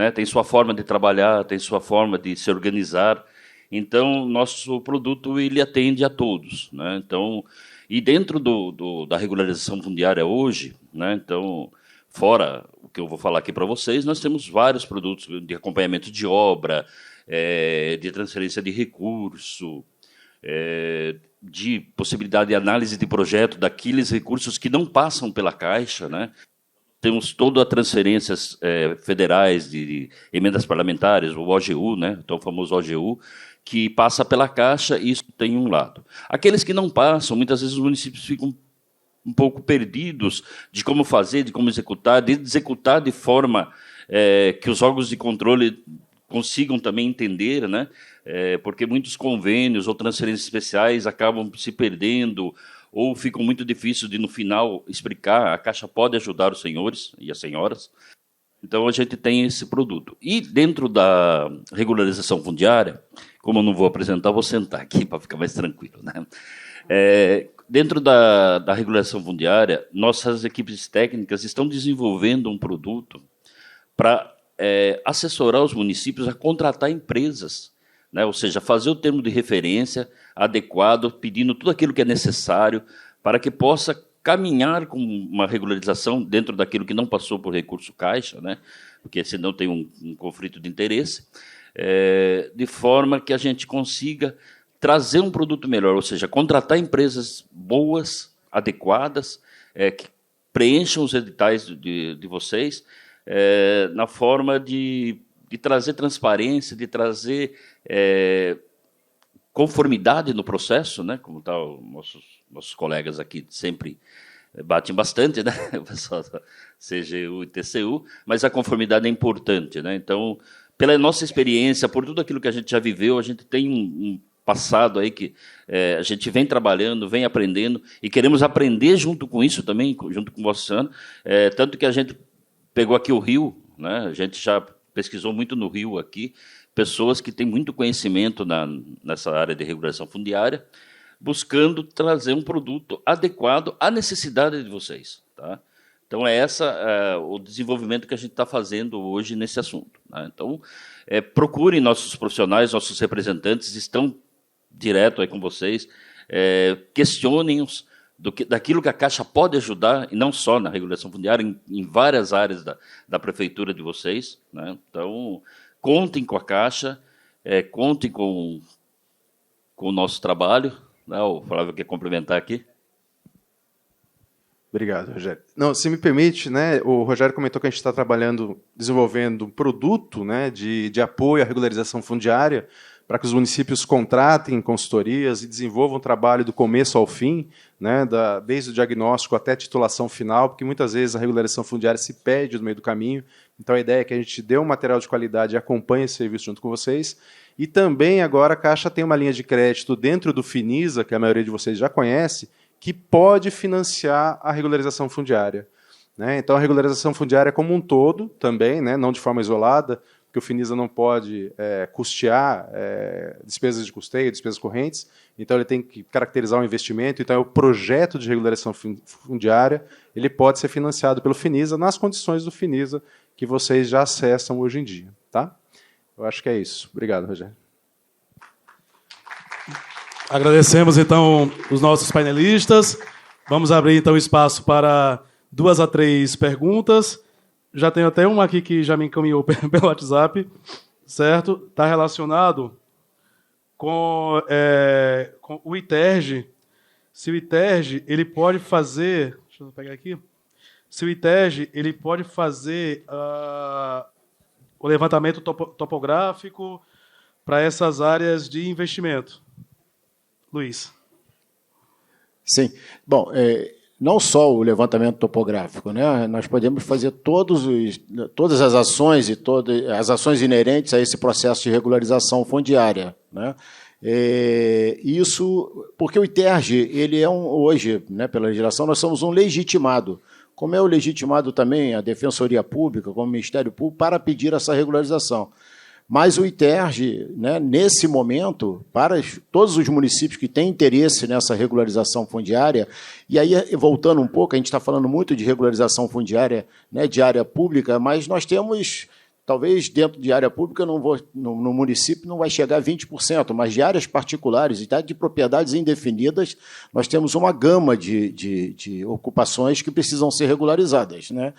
né? Tem sua forma de trabalhar, tem sua forma de se organizar. Então, nosso produto ele atende a todos, né? Então, e dentro da regularização fundiária hoje, né? Então, fora o que eu vou falar aqui para vocês, nós temos vários produtos de acompanhamento de obra, de transferência de recurso, de possibilidade de análise de projeto daqueles recursos que não passam pela Caixa, né? Temos todas as transferências federais de emendas parlamentares, o OGU, né? Então, o famoso OGU, que passa pela Caixa, e isso tem um lado. Aqueles que não passam, muitas vezes os municípios ficam um pouco perdidos de como fazer, de como executar, de executar de forma que os órgãos de controle consigam também entender, né? Porque muitos convênios ou transferências especiais acabam se perdendo ou ficam muito difíceis de, no final, explicar. A Caixa pode ajudar os senhores e as senhoras. Então, a gente tem esse produto. E, dentro da regularização fundiária, como eu não vou apresentar, vou sentar aqui para ficar mais tranquilo, né? Dentro da regularização fundiária, nossas equipes técnicas estão desenvolvendo um produto para assessorar os municípios a contratar empresas, né? Ou seja, fazer o termo de referência adequado, pedindo tudo aquilo que é necessário para que possa caminhar com uma regularização dentro daquilo que não passou por recurso Caixa, né? Porque senão tem um conflito de interesse, de forma que a gente consiga trazer um produto melhor, ou seja, contratar empresas boas, adequadas, que preencham os editais de vocês, na forma de trazer transparência, de trazer conformidade no processo, né? Como tá, nossos colegas aqui sempre batem bastante, né? O pessoal da CGU e TCU, mas a conformidade é importante, né? Então, pela nossa experiência, por tudo aquilo que a gente já viveu, a gente tem um passado aí que a gente vem trabalhando, vem aprendendo, e queremos aprender junto com isso também, junto com o Vossa Senhora, tanto que a gente pegou aqui o Rio, né? A gente já pesquisou muito no Rio aqui, pessoas que têm muito conhecimento nessa área de regulação fundiária, buscando trazer um produto adequado à necessidade de vocês, tá? Então, o desenvolvimento que a gente está fazendo hoje nesse assunto, né? Então, procurem nossos profissionais, nossos representantes, estão direto aí com vocês, questionem-os daquilo que a Caixa pode ajudar, e não só na regulação fundiária, em várias áreas da prefeitura de vocês, né? Então, contem com a Caixa, contem com o nosso trabalho, né? O Flávio quer complementar aqui. Obrigado, Rogério. Não, se me permite, né, o Rogério comentou que a gente está desenvolvendo um produto, né, de apoio à regularização fundiária, para que os municípios contratem consultorias e desenvolvam um trabalho do começo ao fim, né, desde o diagnóstico até a titulação final, porque muitas vezes a regularização fundiária se perde no meio do caminho. Então, a ideia é que a gente dê um material de qualidade e acompanhe esse serviço junto com vocês. E também, agora, a Caixa tem uma linha de crédito dentro do Finisa, que a maioria de vocês já conhece, que pode financiar a regularização fundiária, né? Então, a regularização fundiária como um todo, também, né, não de forma isolada, porque o Finisa não pode custear despesas de custeio, despesas correntes, então ele tem que caracterizar o investimento, então o projeto de regularização fundiária ele pode ser financiado pelo Finisa nas condições do Finisa que vocês já acessam hoje em dia, tá? Eu acho que é isso. Obrigado, Rogério. Agradecemos, então, os nossos painelistas. Vamos abrir, então, espaço para 2 a 3 perguntas. Já tenho até uma aqui que já me encaminhou pelo WhatsApp, certo? Está relacionado com o ITERJ. Se o ITERJ ele pode fazer... Deixa eu pegar aqui. Se o ITERJ ele pode fazer o levantamento topográfico para essas áreas de investimento. Luiz. Sim. Bom, não só o levantamento topográfico, né? Nós podemos fazer todas as ações e todas as ações inerentes a esse processo de regularização fundiária, né? Isso porque o ITERJ, ele é hoje, né, pela legislação, nós somos um legitimado. Como é o legitimado também a Defensoria Pública, como o Ministério Público, para pedir essa regularização. Mas o ITERJ, né, nesse momento, para todos os municípios que têm interesse nessa regularização fundiária, e aí, voltando um pouco, a gente está falando muito de regularização fundiária, né, de área pública, mas nós temos talvez dentro de área pública no município não vai chegar a 20%, mas de áreas particulares e de propriedades indefinidas, nós temos uma gama de ocupações que precisam ser regularizadas, né?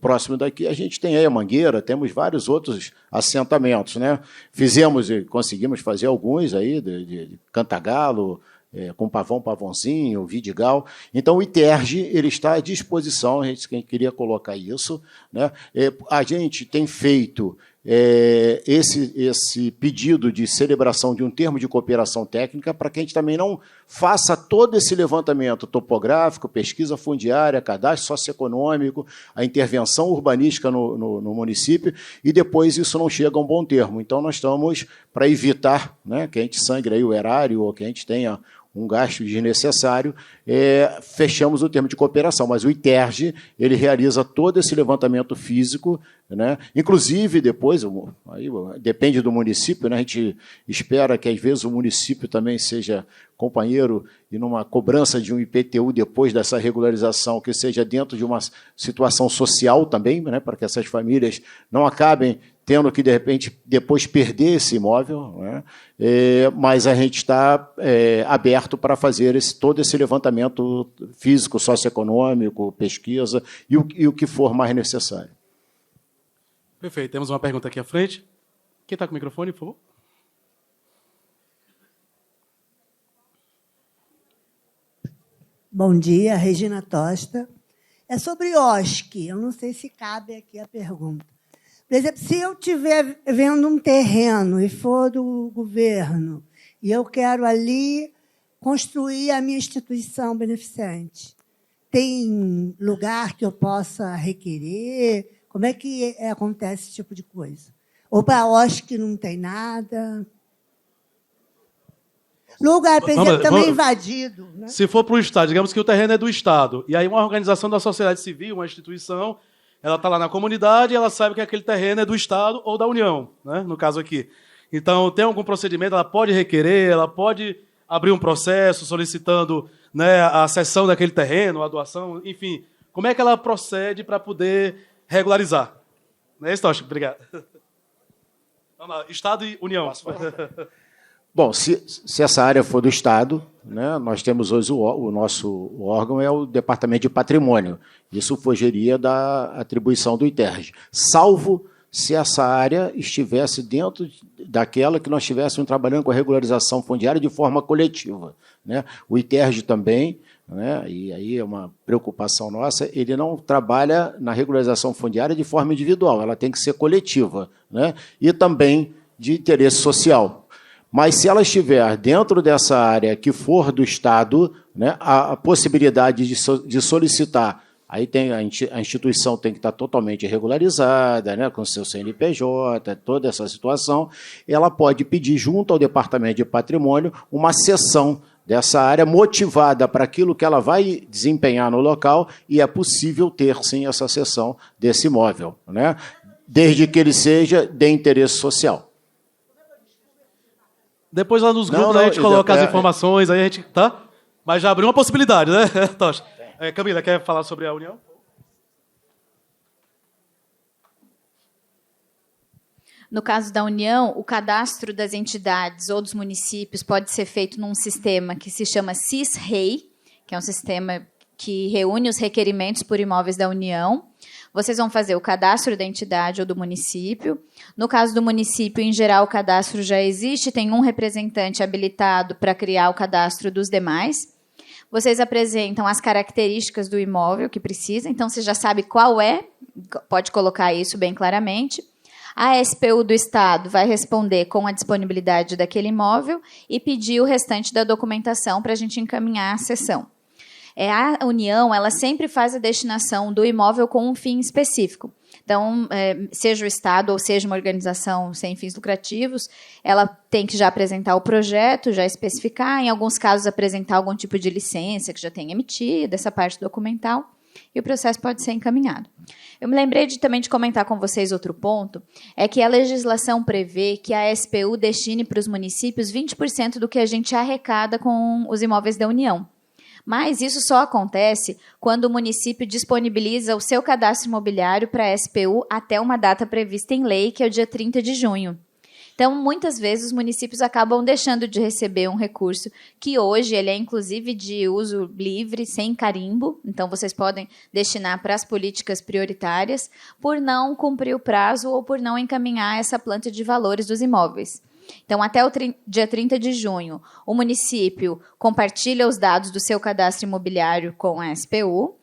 Próximo daqui a gente tem aí a Mangueira, temos vários outros assentamentos, né? Fizemos e conseguimos fazer alguns aí de Cantagalo, com Pavão, Pavãozinho, Vidigal. Então, o ITERJ ele está à disposição, a gente queria colocar isso, né? A gente tem feito esse pedido de celebração de um termo de cooperação técnica para que a gente também não faça todo esse levantamento topográfico, pesquisa fundiária, cadastro socioeconômico, a intervenção urbanística no município, e depois isso não chega a um bom termo. Então, nós estamos, para evitar, né, que a gente sangre aí o erário ou que a gente tenha um gasto desnecessário, fechamos o termo de cooperação. Mas o ITERJ ele realiza todo esse levantamento físico, né? Inclusive, depois, aí, depende do município, né? A gente espera que, às vezes, o município também seja companheiro e numa cobrança de um IPTU depois dessa regularização, que seja dentro de uma situação social também, né? Para que essas famílias não acabem tendo que, de repente, depois perder esse imóvel, né? Mas a gente está aberto para fazer todo esse levantamento físico, socioeconômico, pesquisa e o que for mais necessário. Perfeito. Temos uma pergunta aqui à frente. Quem está com o microfone, por favor? Bom dia, Regina Tosta. É sobre OSC. Eu não sei se cabe aqui a pergunta. Por exemplo, se eu estiver vendo um terreno e for do governo e eu quero ali construir a minha instituição beneficente, tem lugar que eu possa requerer? Como é que acontece esse tipo de coisa? Ou para a OSC não tem nada? Lugar, por exemplo, também invadido. Né? Se for para o Estado, digamos que o terreno é do Estado, e aí uma organização da sociedade civil, uma instituição, ela está lá na comunidade e ela sabe que aquele terreno é do Estado ou da União, né? No caso aqui. Então, tem algum procedimento, ela pode requerer, ela pode abrir um processo solicitando, né, a cessão daquele terreno, a doação, enfim. Como é que ela procede para poder regularizar? Não é isso, Tocha? Obrigado. Vamos lá, Estado e União. Bom, se essa área for do Estado, né, nós temos hoje o nosso órgão é o Departamento de Patrimônio. Isso fogeria da atribuição do ITERJ. Salvo se essa área estivesse dentro daquela que nós estivéssemos trabalhando com a regularização fundiária de forma coletiva, né? O ITERJ também, né, e aí é uma preocupação nossa, ele não trabalha na regularização fundiária de forma individual, ela tem que ser coletiva, né, e também de interesse social. Mas se ela estiver dentro dessa área que for do Estado, né, a possibilidade de solicitar, aí a instituição tem que estar totalmente regularizada, né, com seu CNPJ, toda essa situação, ela pode pedir junto ao Departamento de Patrimônio uma cessão dessa área motivada para aquilo que ela vai desempenhar no local, e é possível ter, sim, essa cessão desse imóvel, né, desde que ele seja de interesse social. Depois lá nos grupos a gente coloca as informações, aí a gente, tá? Mas já abriu uma possibilidade, né, Tocha? Camila, quer falar sobre a União? No caso da União, o cadastro das entidades ou dos municípios pode ser feito num sistema que se chama SIS-REI, que é um sistema que reúne os requerimentos por imóveis da União. Vocês vão fazer o cadastro da entidade ou do município. No caso do município, em geral, o cadastro já existe, tem um representante habilitado para criar o cadastro dos demais. Vocês apresentam as características do imóvel que precisa, então você já sabe qual é, pode colocar isso bem claramente. A SPU do Estado vai responder com a disponibilidade daquele imóvel e pedir o restante da documentação para a gente encaminhar a sessão. A União, ela sempre faz a destinação do imóvel com um fim específico. Então, seja o Estado ou seja uma organização sem fins lucrativos, ela tem que já apresentar o projeto, já especificar, em alguns casos apresentar algum tipo de licença que já tenha emitido, essa parte documental, e o processo pode ser encaminhado. Eu me lembrei também de comentar com vocês outro ponto, é que a legislação prevê que a SPU destine para os municípios 20% do que a gente arrecada com os imóveis da União. Mas isso só acontece quando o município disponibiliza o seu cadastro imobiliário para a SPU até uma data prevista em lei, que é o dia 30 de junho. Então, muitas vezes, os municípios acabam deixando de receber um recurso que hoje ele é, inclusive, de uso livre, sem carimbo. Então, vocês podem destinar para as políticas prioritárias por não cumprir o prazo ou por não encaminhar essa planta de valores dos imóveis. Então, até o dia 30 de junho, o município compartilha os dados do seu cadastro imobiliário com a SPU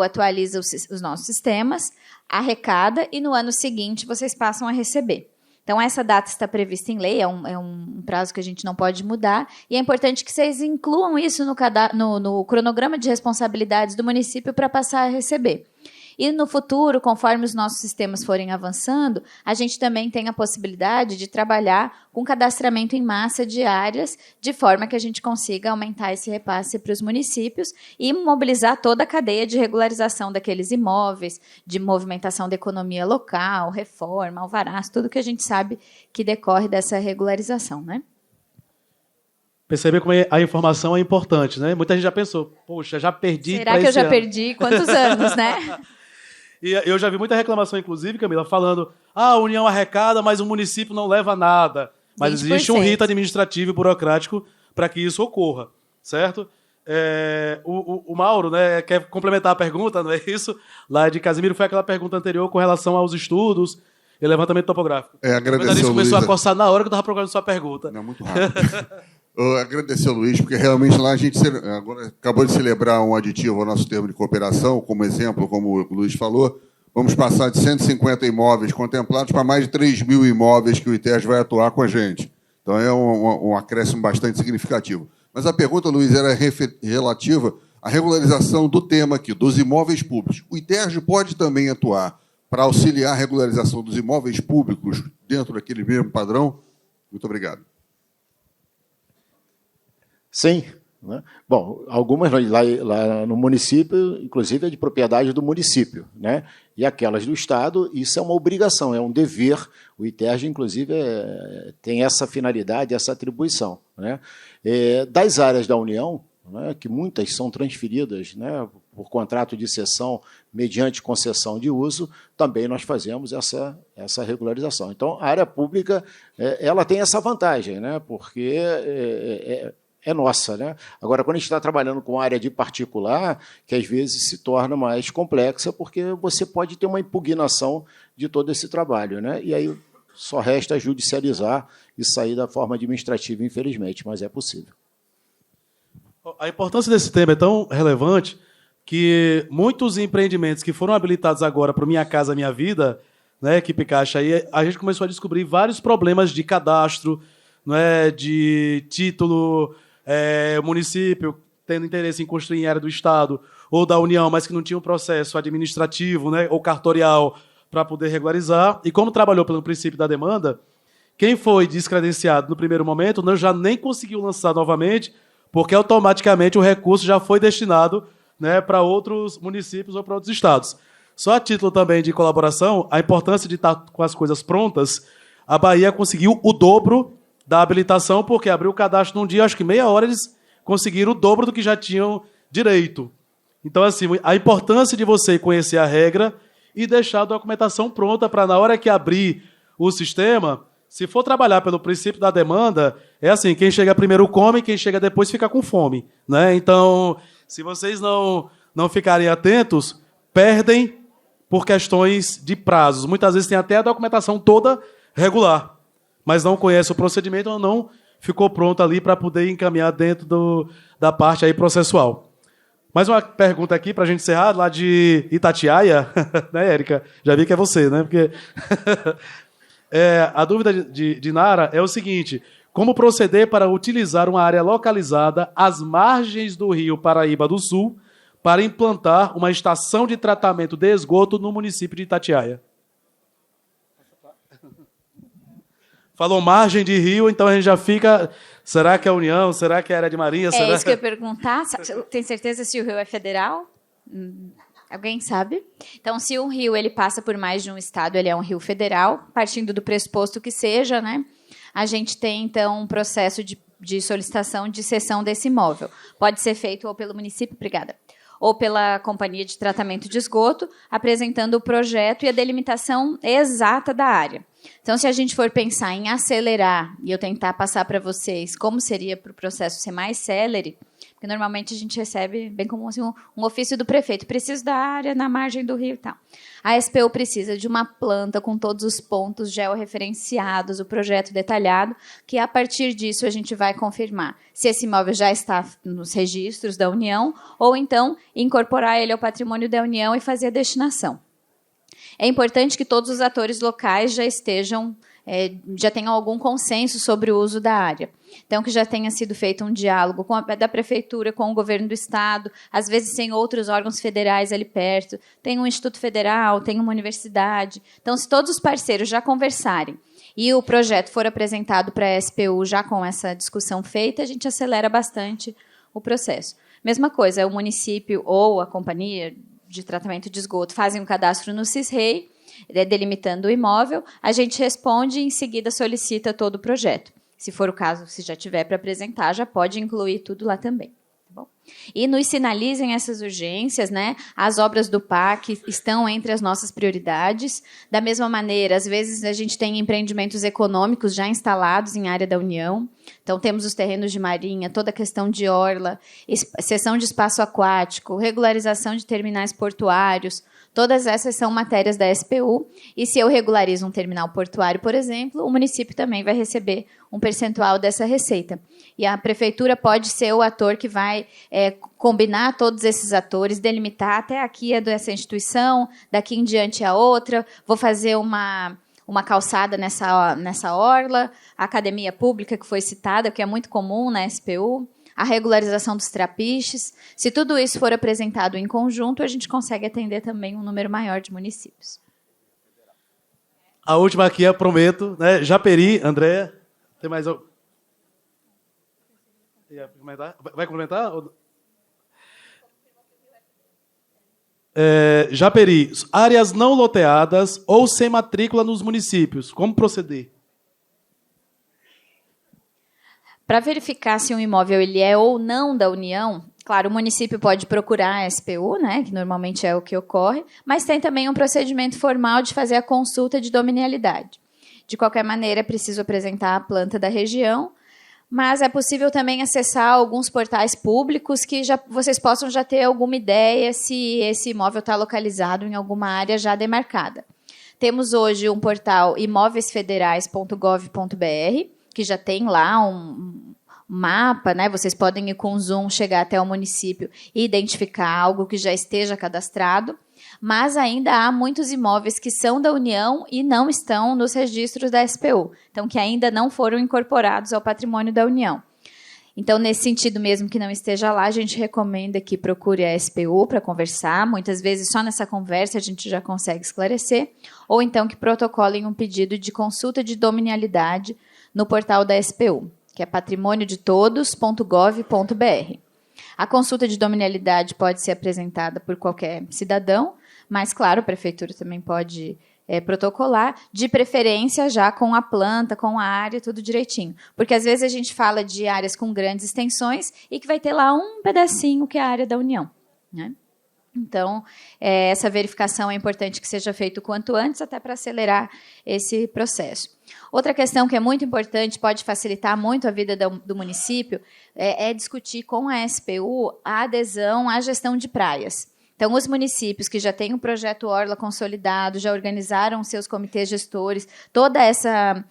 atualiza os nossos sistemas, arrecada e, no ano seguinte, vocês passam a receber. Então, essa data está prevista em lei, é um prazo que a gente não pode mudar, e é importante que vocês incluam isso no cronograma de responsabilidades do município para passar a receber. E no futuro, conforme os nossos sistemas forem avançando, a gente também tem a possibilidade de trabalhar com cadastramento em massa de áreas, de forma que a gente consiga aumentar esse repasse para os municípios e mobilizar toda a cadeia de regularização daqueles imóveis, de movimentação da economia local, reforma, alvarás, tudo que a gente sabe que decorre dessa regularização, né? Perceber como a informação é importante, né? Muita gente já pensou, poxa, já perdi. Será que eu já perdi? Quantos anos, né? E eu já vi muita reclamação, inclusive, Camila, falando a União arrecada, mas o município não leva nada. Mas 20%. Existe um rito administrativo e burocrático para que isso ocorra, certo? O Mauro, né, quer complementar a pergunta, não é isso? Lá de Casimiro foi aquela pergunta anterior com relação aos estudos e levantamento topográfico. Agradecer ao começou Luiz, a coçar na hora que eu estava procurando sua pergunta. Não, muito rápido. Agradecer ao Luiz, porque realmente lá a gente agora acabou de celebrar um aditivo ao nosso termo de cooperação, como exemplo, como o Luiz falou, vamos passar de 150 imóveis contemplados para mais de 3 mil imóveis que o ITES vai atuar com a gente. Então é um acréscimo bastante significativo. Mas a pergunta, Luiz, era relativa à regularização do tema aqui, dos imóveis públicos. O ITES pode também atuar para auxiliar a regularização dos imóveis públicos dentro daquele mesmo padrão? Muito obrigado. Sim. Né? Bom, algumas lá no município, inclusive, é de propriedade do município, né? E aquelas do Estado, isso é uma obrigação, é um dever. O ITERJ, inclusive, tem essa finalidade, essa atribuição. Né? Das áreas da União, né, que muitas são transferidas, né, por contrato de cessão mediante concessão de uso, também nós fazemos essa regularização. Então, a área pública ela tem essa vantagem, né, porque é nossa, né? Agora, quando a gente está trabalhando com área de particular, que às vezes se torna mais complexa, porque você pode ter uma impugnação de todo esse trabalho, né? E aí só resta judicializar e sair da forma administrativa, infelizmente, mas é possível. A importância desse tema é tão relevante que muitos empreendimentos que foram habilitados agora para o Minha Casa Minha Vida, né, equipe Caixa, aí a gente começou a descobrir vários problemas de cadastro, não é, de título, o município tendo interesse em construir em área do Estado ou da União, mas que não tinha um processo administrativo, né, ou cartorial para poder regularizar. E como trabalhou pelo princípio da demanda, quem foi descredenciado no primeiro momento já nem conseguiu lançar novamente, porque automaticamente o recurso já foi destinado, né, para outros municípios ou para outros estados. Só a título também de colaboração, a importância de estar com as coisas prontas, a Bahia conseguiu o dobro da habilitação, porque abriu o cadastro num dia, acho que meia hora eles conseguiram o dobro do que já tinham direito. Então, assim, a importância de você conhecer a regra e deixar a documentação pronta para, na hora que abrir o sistema, se for trabalhar pelo princípio da demanda, é assim, quem chega primeiro come, quem chega depois fica com fome. Né? Então, se vocês não ficarem atentos, perdem por questões de prazos. Muitas vezes tem até a documentação toda regular, mas não conhece o procedimento ou não ficou pronto ali para poder encaminhar dentro da parte aí processual. Mais uma pergunta aqui para a gente encerrar, lá de Itatiaia, né, Érica? Já vi que é você, né? Porque a dúvida de Nara é o seguinte: como proceder para utilizar uma área localizada às margens do rio Paraíba do Sul para implantar uma estação de tratamento de esgoto no município de Itatiaia? Falou margem de rio, então a gente já fica... Será que é a União? Será que é a área de Marinha? É isso que eu ia perguntar. Tem certeza se o rio é federal? Alguém sabe? Então, se um rio ele passa por mais de um estado, ele é um rio federal, partindo do pressuposto que seja, né? A gente tem, então, um processo de de solicitação de cessão desse imóvel. Pode ser feito ou pelo município, obrigada, ou pela companhia de tratamento de esgoto, apresentando o projeto e a delimitação exata da área. Então, se a gente for pensar em acelerar, e eu tentar passar para vocês como seria para o processo ser mais célere, porque normalmente a gente recebe, bem como assim, um ofício do prefeito, preciso da área na margem do rio e tal. A SPU precisa de uma planta com todos os pontos georreferenciados, o projeto detalhado, que a partir disso a gente vai confirmar se esse imóvel já está nos registros da União, ou então incorporar ele ao patrimônio da União e fazer a destinação. É importante que todos os atores locais já tenham algum consenso sobre o uso da área. Então, que já tenha sido feito um diálogo da prefeitura com o governo do estado, às vezes tem outros órgãos federais ali perto, tem um instituto federal, tem uma universidade. Então, se todos os parceiros já conversarem e o projeto for apresentado para a SPU já com essa discussão feita, a gente acelera bastante o processo. Mesma coisa, o município ou a companhia de tratamento de esgoto fazem um cadastro no CISREI, delimitando o imóvel, a gente responde e, em seguida, solicita todo o projeto. Se for o caso, se já tiver para apresentar, já pode incluir tudo lá também. Tá bom? E nos sinalizem essas urgências, né? As obras do PAC estão entre as nossas prioridades. Da mesma maneira, às vezes a gente tem empreendimentos econômicos já instalados em área da União. Então, temos os terrenos de marinha, toda a questão de orla, cessão de espaço aquático, regularização de terminais portuários. Todas essas são matérias da SPU, e se eu regularizo um terminal portuário, por exemplo, o município também vai receber um percentual dessa receita. E a prefeitura pode ser o ator que vai combinar todos esses atores, delimitar até aqui é dessa instituição, daqui em diante a outra, vou fazer uma calçada nessa orla, a academia pública que foi citada, que é muito comum na SPU, a regularização dos trapiches. Se tudo isso for apresentado em conjunto, a gente consegue atender também um número maior de municípios. A última aqui, eu prometo, né? Japeri, Andréa, tem mais algum? Vai complementar? Japeri, áreas não loteadas ou sem matrícula nos municípios, como proceder? Para verificar se um imóvel ele é ou não da União, claro, o município pode procurar a SPU, né, que normalmente é o que ocorre, mas tem também um procedimento formal de fazer a consulta de dominialidade. De qualquer maneira, é preciso apresentar a planta da região, mas é possível também acessar alguns portais públicos que vocês possam já ter alguma ideia se esse imóvel está localizado em alguma área já demarcada. Temos hoje um portal imóveisfederais.gov.br, que já tem lá um mapa, né? Vocês podem ir com zoom, chegar até o município e identificar algo que já esteja cadastrado, mas ainda há muitos imóveis que são da União e não estão nos registros da SPU, então que ainda não foram incorporados ao patrimônio da União. Então, nesse sentido mesmo que não esteja lá, a gente recomenda que procure a SPU para conversar. Muitas vezes, só nessa conversa, a gente já consegue esclarecer. Ou então que protocolem um pedido de consulta de dominialidade no portal da SPU, que é patrimoniodetodos.gov.br. A consulta de dominialidade pode ser apresentada por qualquer cidadão, mas, claro, a prefeitura também pode protocolar, de preferência já com a planta, com a área, tudo direitinho. Porque, às vezes, a gente fala de áreas com grandes extensões e que vai ter lá um pedacinho que é a área da União, né? Então, essa verificação é importante que seja feita o quanto antes, até para acelerar esse processo. Outra questão que é muito importante, pode facilitar muito a vida do município, é discutir com a SPU a adesão à gestão de praias. Então, os municípios que já têm um projeto Orla consolidado, já organizaram seus comitês gestores, toda essa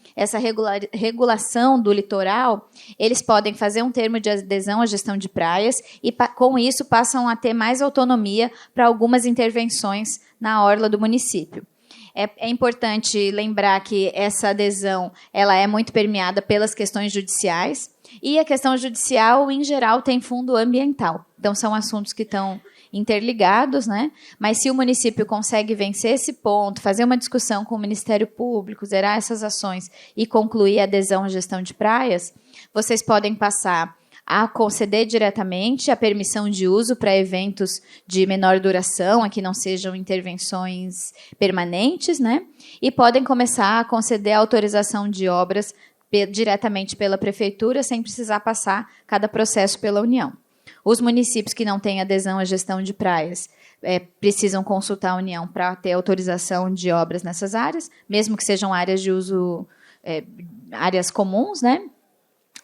regulação do litoral, eles podem fazer um termo de adesão à gestão de praias e, com isso, passam a ter mais autonomia para algumas intervenções na orla do município. É importante lembrar que essa adesão ela é muito permeada pelas questões judiciais, e a questão judicial, em geral, tem fundo ambiental. Então, são assuntos que estão interligados, né? Mas se o município consegue vencer esse ponto, fazer uma discussão com o Ministério Público, zerar essas ações e concluir a adesão à gestão de praias, vocês podem passar a conceder diretamente a permissão de uso para eventos de menor duração, a que não sejam intervenções permanentes, né? E podem começar a conceder a autorização de obras diretamente pela Prefeitura, sem precisar passar cada processo pela União. Os municípios que não têm adesão à gestão de praias precisam consultar a União para ter autorização de obras nessas áreas, mesmo que sejam áreas de uso, áreas comuns, né?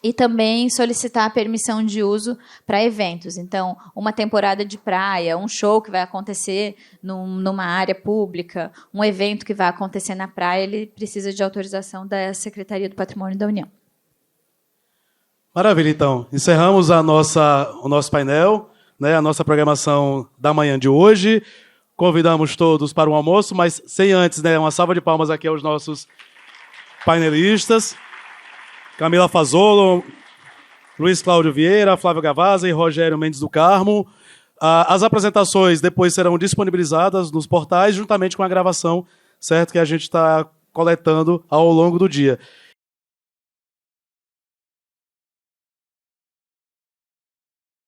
E também solicitar a permissão de uso para eventos. Então, uma temporada de praia, um show que vai acontecer numa área pública, um evento que vai acontecer na praia, ele precisa de autorização da Secretaria do Patrimônio da União. Maravilha, então. Encerramos o nosso painel, né, a nossa programação da manhã de hoje. Convidamos todos para o almoço, mas sem antes, né, uma salva de palmas aqui aos nossos painelistas. Camila Fazolo, Luiz Cláudio Vieira, Flávio Gavazza e Rogério Mendes do Carmo. As apresentações depois serão disponibilizadas nos portais, juntamente com a gravação, certo, que a gente está coletando ao longo do dia.